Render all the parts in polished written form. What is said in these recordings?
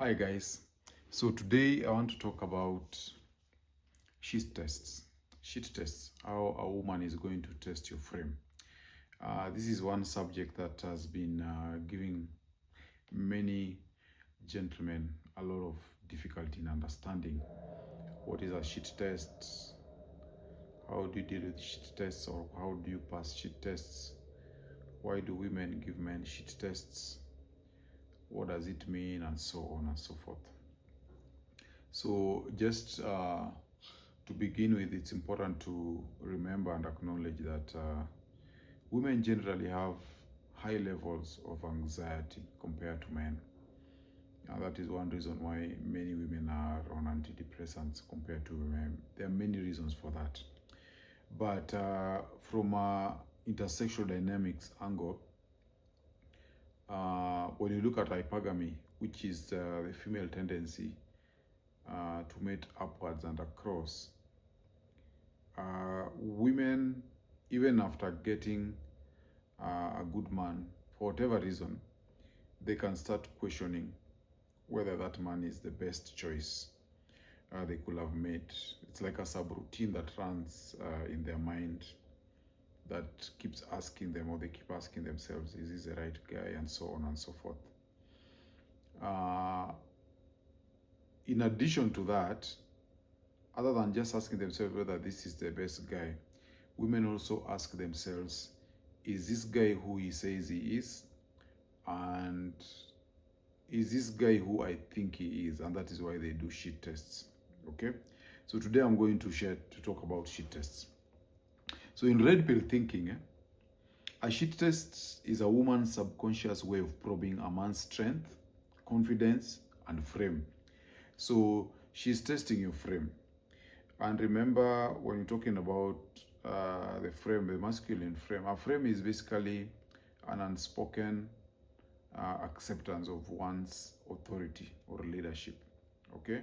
Hi guys. So today I want to talk about sheet tests. Sheet tests, how a woman is going to test your frame. This is one subject that has been giving many gentlemen a lot of difficulty in understanding what is a sheet test, how do you deal with sheet tests, or how do you pass sheet tests, why do women give men sheet tests, what does it mean, and so on and so forth. So just to begin with, it's important to remember and acknowledge that women generally have high levels of anxiety compared to men. That is one reason why many women are on antidepressants compared to men. There are many reasons for that. But from a intersexual dynamics angle, when you look at hypergamy, which is the female tendency to mate upwards and across, women, even after getting a good man, for whatever reason, they can start questioning whether that man is the best choice they could have made. It's like a subroutine that runs in their mind that keeps asking them, or they keep asking themselves, is this the right guy, and so on and so forth. In addition to that, other than just asking themselves whether this is the best guy, women also ask themselves, is this guy who he says he is? And is this guy who I think he is? And that is why they do sheet tests. Okay? So today I'm going to talk about sheet tests. So in red pill thinking, a sheet test is a woman's subconscious way of probing a man's strength, confidence, and frame. So she's testing your frame. And remember, when you're talking about the frame, the masculine frame, a frame is basically an unspoken acceptance of one's authority or leadership. Okay?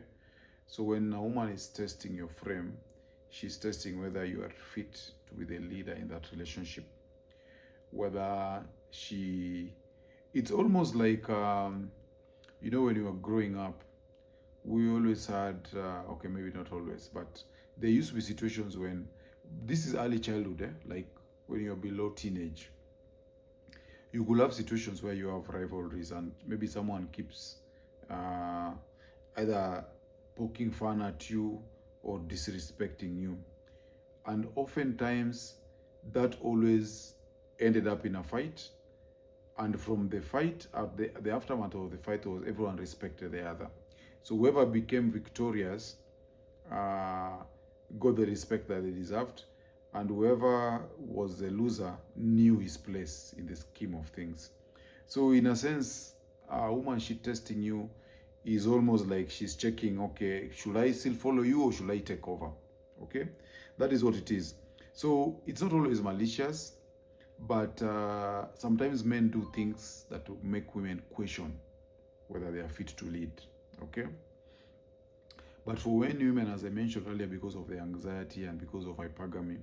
So when a woman is testing your frame, she's testing whether you are fit to be the leader in that relationship. Whether it's almost like, when you were growing up, we always had, okay, maybe not always, but there used to be situations when, this is early childhood, like when you're below teenage, you could have situations where you have rivalries and maybe someone keeps either poking fun at you or disrespecting you. And oftentimes that always ended up in a fight. And from the fight, the aftermath of the fight was everyone respected the other. So whoever became victorious got the respect that they deserved, and whoever was the loser knew his place in the scheme of things. So in a sense, a woman sheet testing you is almost like she's checking, okay, should I still follow you or should I take over? Okay, that is what it is. So it's not always malicious, but sometimes men do things that will make women question whether they are fit to lead. Okay, but for many women, as I mentioned earlier, because of the anxiety and because of hypergamy,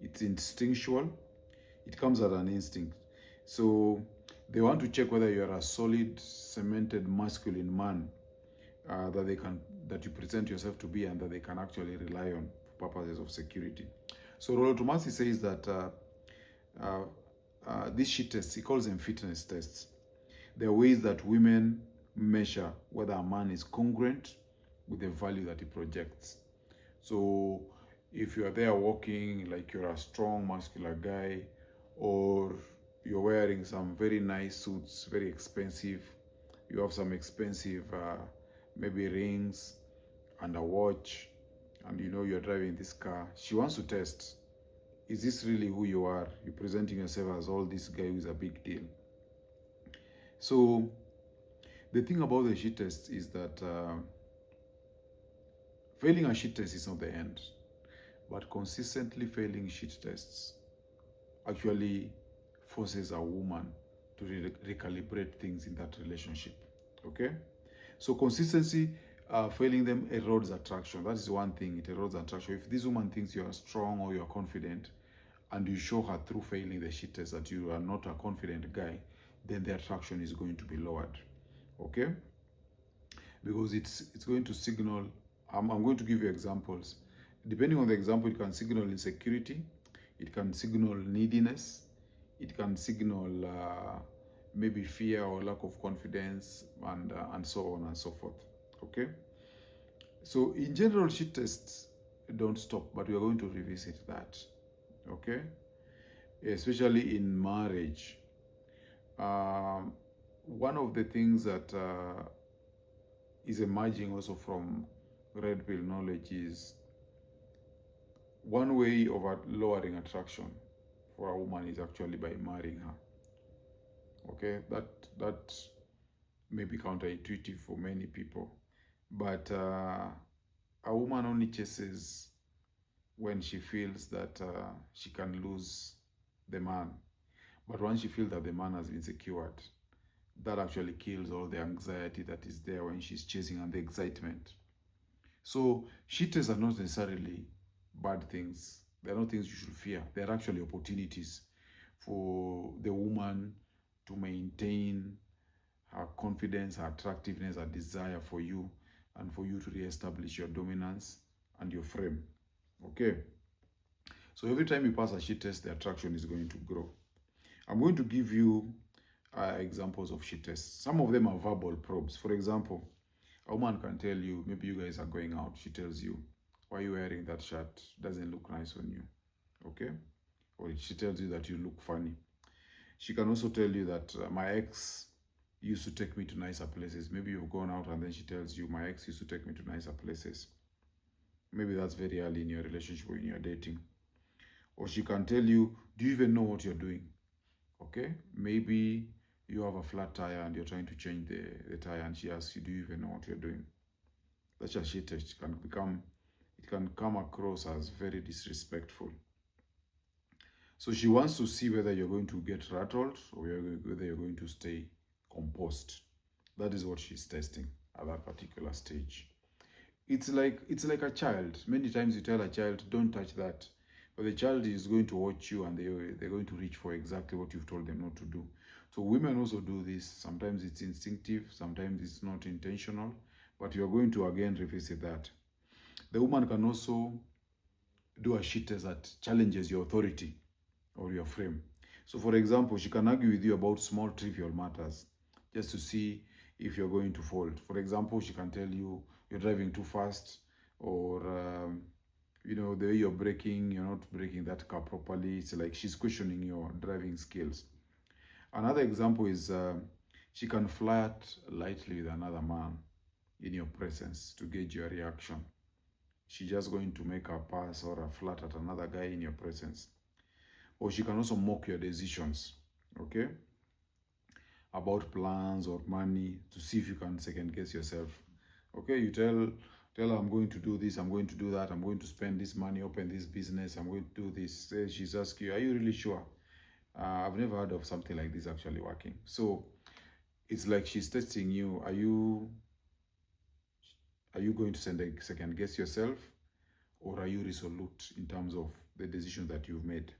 it's instinctual. It comes as an instinct. So they want to check whether you are a solid, cemented, masculine man that you present yourself to be, and that they can actually rely on for purposes of security. So Rollo Tomasi says that these sheet tests, he calls them fitness tests. There are ways that women measure whether a man is congruent with the value that he projects. So if you are there walking like you're a strong muscular guy, or you're wearing some very nice suits, very expensive, you have some expensive maybe rings and a watch, and you're driving this car, she wants to test, is this really who you are? You're presenting yourself as all this guy who is a big deal. So the thing about the sheet test is that failing a sheet test is not the end, but consistently failing sheet tests actually forces a woman to recalibrate things in that relationship. Okay? So consistency, failing them erodes attraction. That is one thing, it erodes attraction. If this woman thinks you are strong or you are confident, and you show her through failing the sheet test that you are not a confident guy, then the attraction is going to be lowered. Okay? because it's going to signal. I'm going to give you examples. Depending on the example, it can signal insecurity, it can signal neediness, it can signal maybe fear or lack of confidence, and so on and so forth. Okay. So in general, shit tests don't stop, but we are going to revisit that. Okay, especially in marriage. Um, One of the things that is emerging also from red pill knowledge is one way of lowering attraction for a woman is actually by marrying her. Okay, that may be counterintuitive for many people, but a woman only chases when she feels that she can lose the man. But once she feels that the man has been secured, that actually kills all the anxiety that is there when she's chasing and the excitement. So cheaters are not necessarily bad things. They're not things you should fear. They're actually opportunities for the woman to maintain her confidence, her attractiveness, her desire for you, and for you to reestablish your dominance and your frame. Okay? So every time you pass a shit test, the attraction is going to grow. I'm going to give you examples of shit tests. Some of them are verbal probes. For example, a woman can tell you, maybe you guys are going out, she tells you, why are you wearing that shirt? Doesn't look nice on you. Okay? Or she tells you that you look funny. She can also tell you that my ex used to take me to nicer places. Maybe you've gone out and then she tells you, my ex used to take me to nicer places. Maybe that's very early in your relationship when you're dating. Or she can tell you, do you even know what you're doing? Okay? Maybe you have a flat tire and you're trying to change the tire and she asks you, do you even know what you're doing? That's a shit test. It can come across as very disrespectful. So she wants to see whether you're going to get rattled or whether you're going to stay composed. That is what she's testing at that particular stage. It's like a child. Many times you tell a child, don't touch that. But the child is going to watch you and they're going to reach for exactly what you've told them not to do. So women also do this. Sometimes it's instinctive, sometimes it's not intentional, but you're going to again revisit that. The woman can also do a shit test that challenges your authority or your frame. So for example, she can argue with you about small trivial matters just to see if you're going to fold. For example, she can tell you you're driving too fast, or the way you're braking, you're not braking that car properly. It's like she's questioning your driving skills. Another example is she can flirt lightly with another man in your presence to gauge your reaction. She's just going to make a pass or a flirt at another guy in your presence. Or she can also mock your decisions, okay, about plans or money to see if you can second guess yourself. Okay, you tell her, I'm going to do this, I'm going to do that, I'm going to spend this money, open this business, I'm going to do this. She's asking you, are you really sure? I've never heard of something like this actually working. So it's like she's testing you. Are you going to second guess yourself, or are you resolute in terms of the decision that you've made?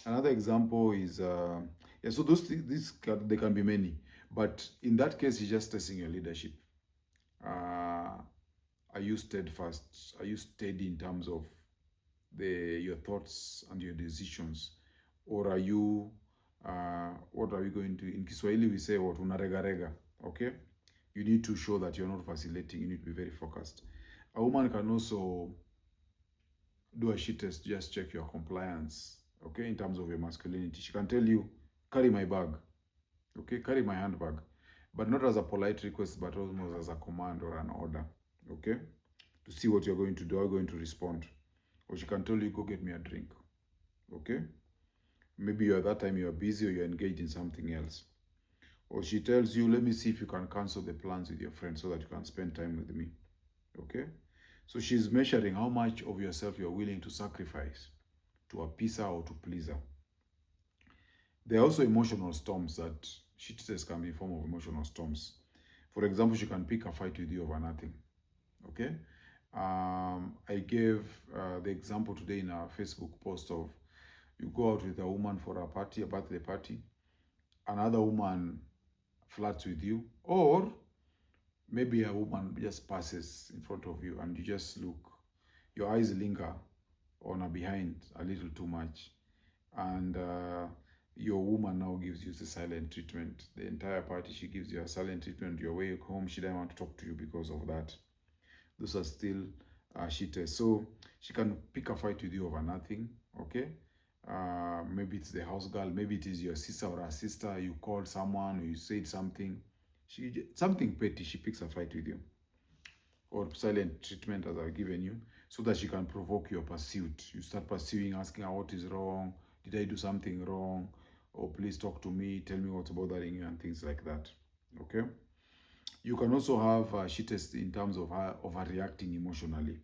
Another example is so they can be many, but in that case, you're just testing your leadership. Are you steadfast? Are you steady in terms of your thoughts and your decisions, or are you what are we going to, in Kiswahili we say what, unarega rega? Okay, you need to show that you're not vacillating. You need to be very focused. A woman can also do a shit test to just check your compliance, okay, in terms of your masculinity. She can tell you, carry my bag, okay, carry my handbag, but not as a polite request, but almost as a command or an order, okay, to see what you're going to do, how you're going to respond. Or she can tell you, go get me a drink, okay. Maybe at that time you're busy or you're engaged in something else. Or she tells you, let me see if you can cancel the plans with your friends so that you can spend time with me, okay. So she's measuring how much of yourself you're willing to sacrifice to appease her or to please her. There are also emotional storms that she says can be a form of emotional storms. For example, she can pick a fight with you over nothing, okay. I gave the example today in our Facebook post of, you go out with a woman for a party, a birthday party, another woman flirts with you, or Maybe a woman just passes in front of you and you just look, your eyes linger on her behind a little too much, and your woman now gives you the silent treatment. The entire party, she gives you a silent treatment. Your way home, she doesn't want to talk to you because of that. Those are still cheaters. So she can pick a fight with you over nothing, okay? Maybe it's the house girl, maybe it is your sister or her sister. You called someone or you said something, something petty, she picks a fight with you, or silent treatment as I've given you, so that she can provoke your pursuit. You start pursuing, asking her what is wrong, did I do something wrong, or please talk to me, tell me what's bothering you, and things like that. Okay. You can also have she test in terms of her overreacting emotionally,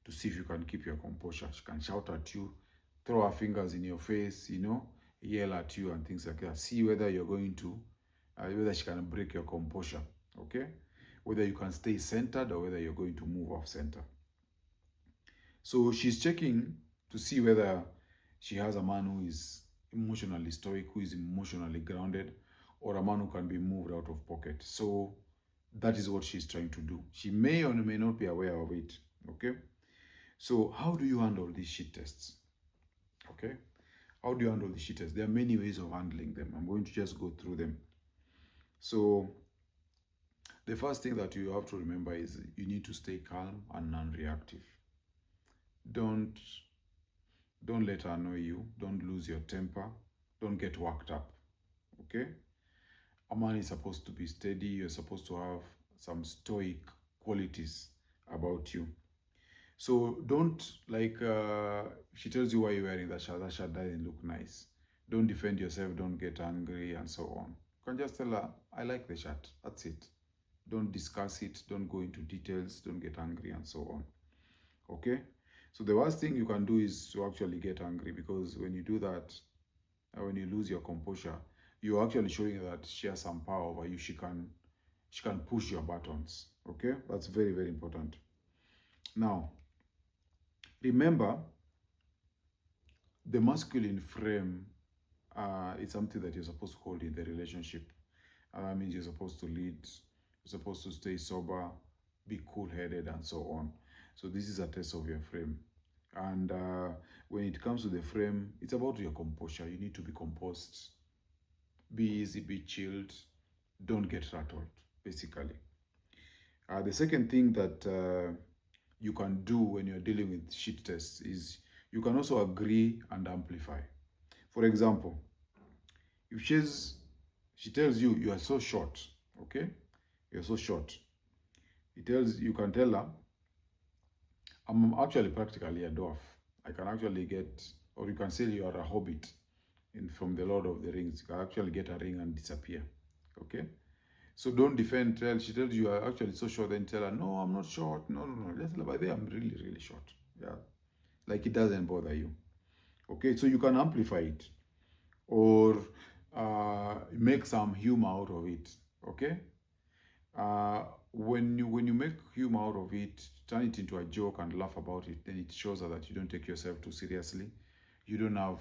to see if you can keep your composure. She can shout at you, throw her fingers in your face, yell at you and things like that. See whether you're going to, whether she can break your composure, okay? Whether you can stay centered or whether you're going to move off center. So she's checking to see whether she has a man who is emotionally stoic, who is emotionally grounded, or a man who can be moved out of pocket. So that is what she's trying to do. She may or may not be aware of it, okay? So how do you handle these shit tests? Okay? How do you handle the shit tests? There are many ways of handling them. I'm going to just go through them. So the first thing that you have to remember is you need to stay calm and non-reactive. Don't let her annoy you. Don't lose your temper. Don't get worked up. Okay? A man is supposed to be steady. You're supposed to have some stoic qualities about you. So don't, like, she tells you why you're wearing that shirt doesn't look nice. Don't defend yourself, don't get angry, and so on. You can just tell her, I like the shirt, that's it. Don't discuss it, don't go into details, don't get angry, and so on. Okay? So the worst thing you can do is to actually get angry, because when you do that, when you lose your composure, you're actually showing that she has some power over you. She can push your buttons. Okay? That's very, very important. Now, remember, the masculine frame is something that you're supposed to hold in the relationship. That means you're supposed to lead, you're supposed to stay sober, be cool-headed, and so on. So this is a test of your frame. And when it comes to the frame, it's about your composure. You need to be composed, be easy, be chilled, don't get rattled, basically. The second thing that you can do when you're dealing with shit tests is you can also agree and amplify. For example, if she tells you you are so short, okay? You're so short. You can tell her, I'm actually practically a dwarf. I can actually get, or you can say you are a hobbit from the Lord of the Rings. You can actually get a ring and disappear, okay? So don't defend. She tells you are actually so short, then tell her, no, I'm not short. No. Let's by the way, I'm really, really short. Yeah. Like it doesn't bother you. Okay, so you can amplify it or make some humor out of it. Okay? When you make humor out of it, turn it into a joke and laugh about it, then it shows her that you don't take yourself too seriously. You don't have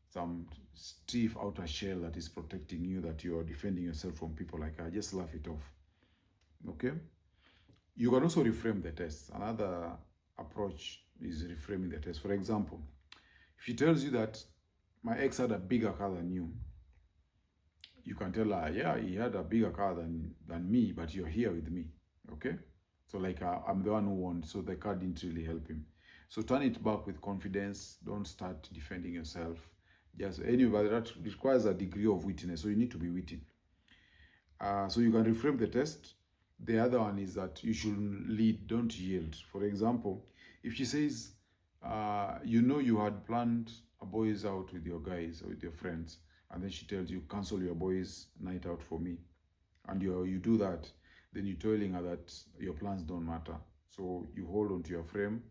some stiff outer shell that is protecting you, that you are defending yourself from people like her. Just laugh it off. Okay? You can also reframe the test. Another approach is reframing the test. For example, if she tells you that my ex had a bigger car than you can tell her, yeah, he had a bigger car than me, but you're here with me. Okay? So like I'm the one who won, so the car didn't really help him. So turn it back with confidence. Don't start defending yourself. Just anybody, that requires a degree of wittiness, so you need to be witty. So you can reframe the test. The other one is that you should lead, don't yield. For example, if she says, you had planned a boys out with your guys or with your friends, and then she tells you, cancel your boys night out for me, and you do that, then you're telling her that your plans don't matter. So you hold on to your frame,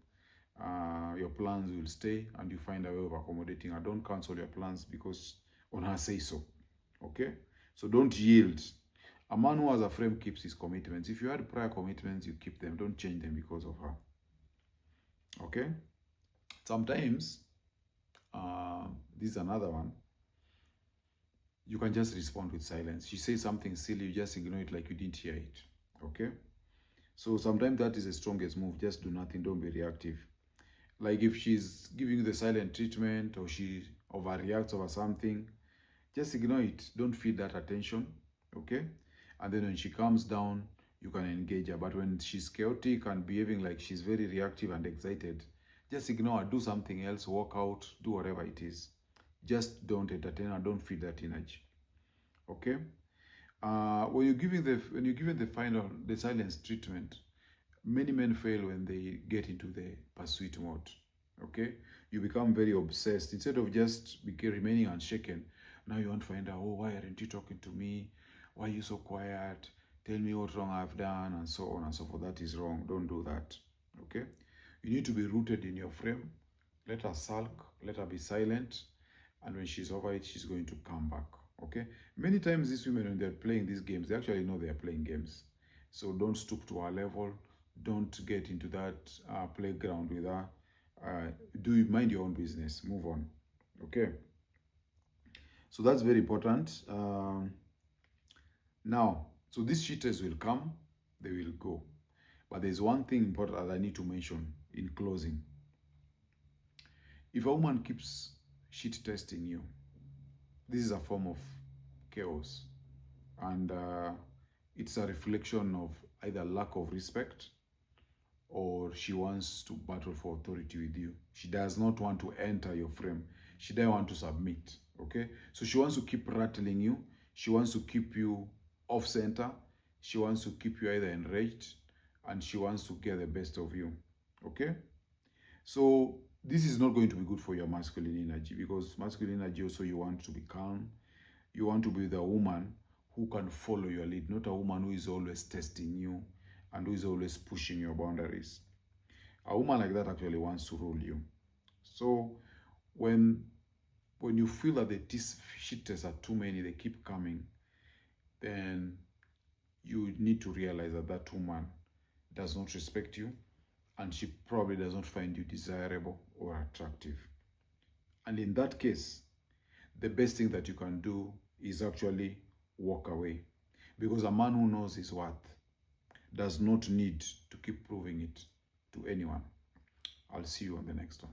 your plans will stay, and you find a way of accommodating her. Don't cancel your plans because on her say so. Okay? So don't yield. A man who has a frame keeps his commitments. If you had prior commitments, you keep them. Don't change them because of her. Okay? Sometimes, this is another one, you can just respond with silence. She says something silly, you just ignore it like you didn't hear it. Okay? So sometimes that is the strongest move. Just do nothing. Don't be reactive. Like if she's giving you the silent treatment or she overreacts over something, just ignore it. Don't feed that attention. Okay? And then when she calms down, you can engage her. But when she's chaotic and behaving like she's very reactive and excited, just ignore her. Do something else. Walk out. Do whatever it is. Just don't entertain her. Don't feed that energy. Okay? When you're giving the silence treatment, many men fail when they get into the pursuit mode. Okay, you become very obsessed instead of just remaining unshaken. Now you want to find out, oh, why aren't you talking to me? Why are you so quiet? Tell me what wrong I've done, and so on and so forth. That is wrong. Don't do that. Okay, you need to be rooted in your frame. Let her sulk. Let her be silent, and when she's over it, she's going to come back. Okay, many times these women, when they're playing these games, they actually know they're playing games. So don't stoop to her level. Don't get into that playground with her. Do mind your own business. Move on. Okay. So that's very important. Now, so these cheaters will come, they will go. But there's one thing important that I need to mention in closing. If a woman keeps shit testing you, this is a form of chaos. And it's a reflection of either lack of respect or she wants to battle for authority with you. She does not want to enter your frame. She doesn't want to submit, okay? So she wants to keep rattling you. She wants to keep you off center. She wants to keep you either enraged, and she wants to get the best of you, okay? So this is not going to be good for your masculine energy, because masculine energy also, you want to be calm. You want to be the woman who can follow your lead, not a woman who is always testing you and who is always pushing your boundaries. A woman like that actually wants to rule you. So when you feel that the shitters are too many, they keep coming, then you need to realize that that woman does not respect you, and she probably does not find you desirable or attractive. And in that case, the best thing that you can do is actually walk away. Because a man who knows his worth does not need to keep proving it to anyone. I'll see you on the next one.